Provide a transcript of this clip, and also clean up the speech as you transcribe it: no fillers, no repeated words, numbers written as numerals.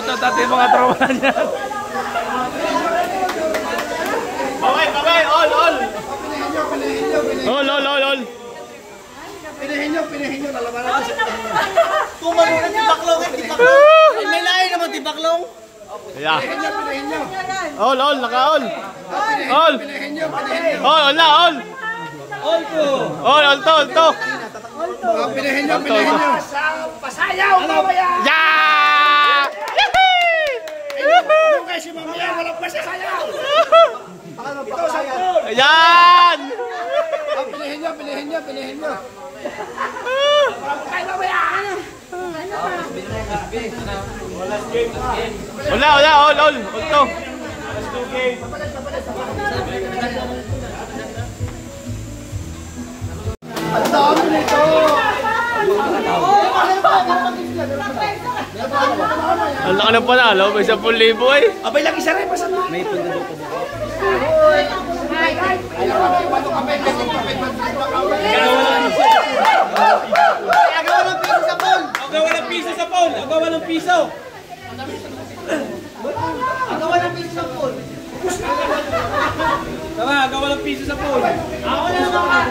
Shoutout natin mga tropa niya. Babay, all. All. Pinahin nyo, lalaban natin. Tumalo na tibaklong, may lain naman tibaklong. Yeah. Pinahin nyo. All, naka-all. All. Pinahin nyo. All to. Pinahin nyo. Pasayaw, mamaya. Yeah! Yung kasi mamaya, walang pasayaw. Ito, sampol. Ayan! Pinahin nyo. Kaya mamaya. Wala, all to. Ang dami nito. Ang laki ng panalo, may 10,000 eh. Abay lang isa rin, pasan mo. May pagdalo pa buka. Agawa ng piso sa phone. Agawa ng piso. Tama, agawa ng piso sa phone. Ako na naman.